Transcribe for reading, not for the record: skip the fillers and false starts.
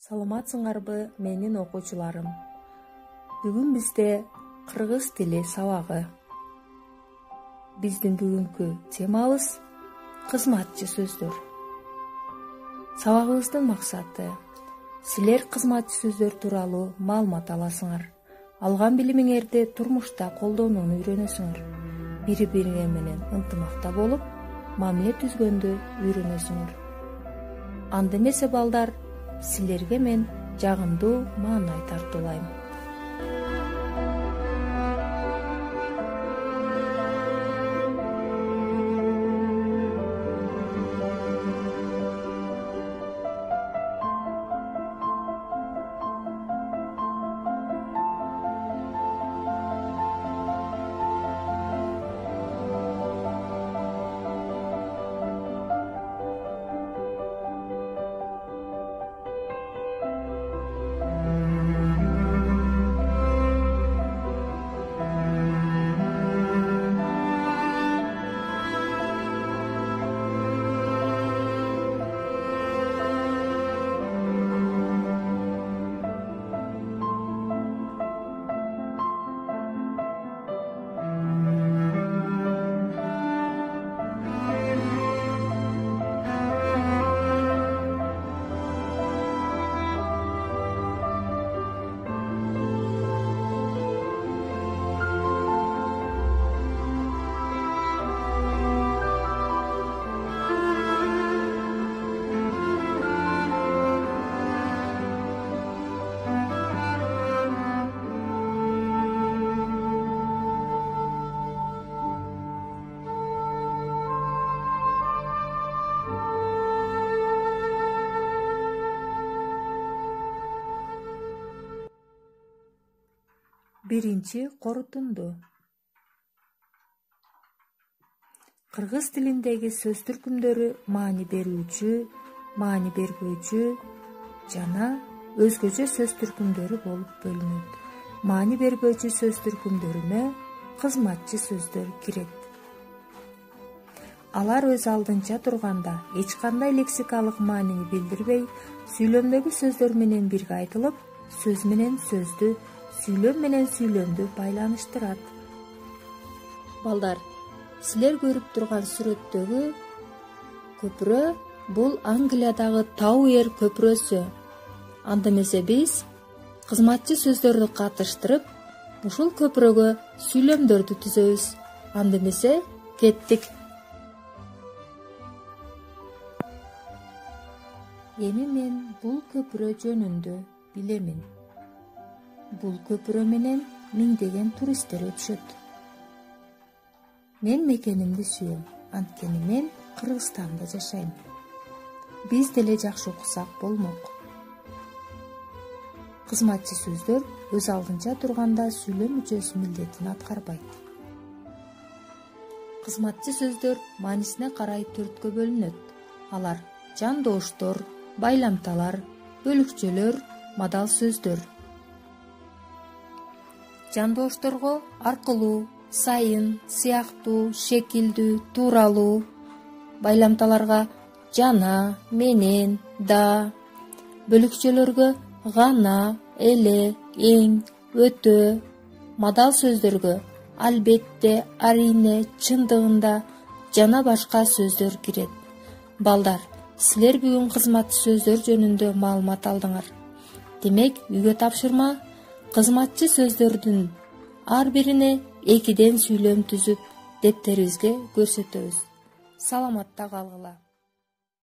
Саламатсыңарбы менин окуучуларым. Бүгүн бизде кыргыз тили сабагы. Биздин бүгүнкү темабыз кызматчы сөздөр. Сабагыбыздын максаты силер кызматчы сөздөр тууралуу маалымат аласыңар. Алган билимиңерди турмушта колдонууну үйрөнөсүңөр. Бири-бириңер менен ынтымакта болуп, мамиле түзгөндү үйрөнөсүңөр. Анда эмесе балдар, силерге мен жагымдуу маанай тартуулайм. Биринчи корутунду. Кыргыз тилиндеги сөз түркүмдөрү маани берүүчү, маани бергөөчү жана өзгөчө сөз түркүмдөрү болуп бөлүнөт. Маани бергөөчү сөз түркүмдөрүнө кызматчы сөздөр кирет. Алар өз алдынча турганда эч кандай лексикалык маанини билдирбей, сүйлөмдөгү сөздөр менен бирге айтылып, сөз менен сөздү, сүйлөм менен сүйлөмдү байланыштырат. Балдар, силер көрүп турган сүрөттөгү көпүрө бул Англиядагы Тауэр көпүрөсү. Анда эмесе биз кызматчы сөздөрдү катыштырып, ушул көпүрөгө сүйлөмдөрдү түзөбүз. Анда эмесе кеттик. Эми мен бул көпүрө жөнүндө билемин. Бул көпүрө менен миңдеген туристтер өтүшөт. Мен мекенимди сүйөм, анткени мен Кыргызстанда жашайм. Биз деле жакшы окусак болмок. Кызматчы сөздөр өз алдынча турганда сүйлөм мүчөсү милдетин аткарбайт. Кызматчы сөздөр маанисине карай төрткө бөлүнөт. Алар жандооштор, байламталар, бөлүкчөлөр, мадал сөздөр. Жандоошторго аркылуу, сайын, сыяктуу, шекилдүү, тууралуу. Байламталарга жана, менен, да. Бөлүкчөлөргө гана, эле, эң, өтө. Мадал сөздөргө албетте, арине, чындыгында жана башка сөздөр кирет. Балдар, силер бүгүн кызматчы сөздөр жөнүндө маалымат алдыңар. Демек, үйгө тапшырма кызматчы сөздөрдүн ар бирине 2ден сүйлөм түзүп, дептерибизге көрсөтөбүз. Саламатта калгыла.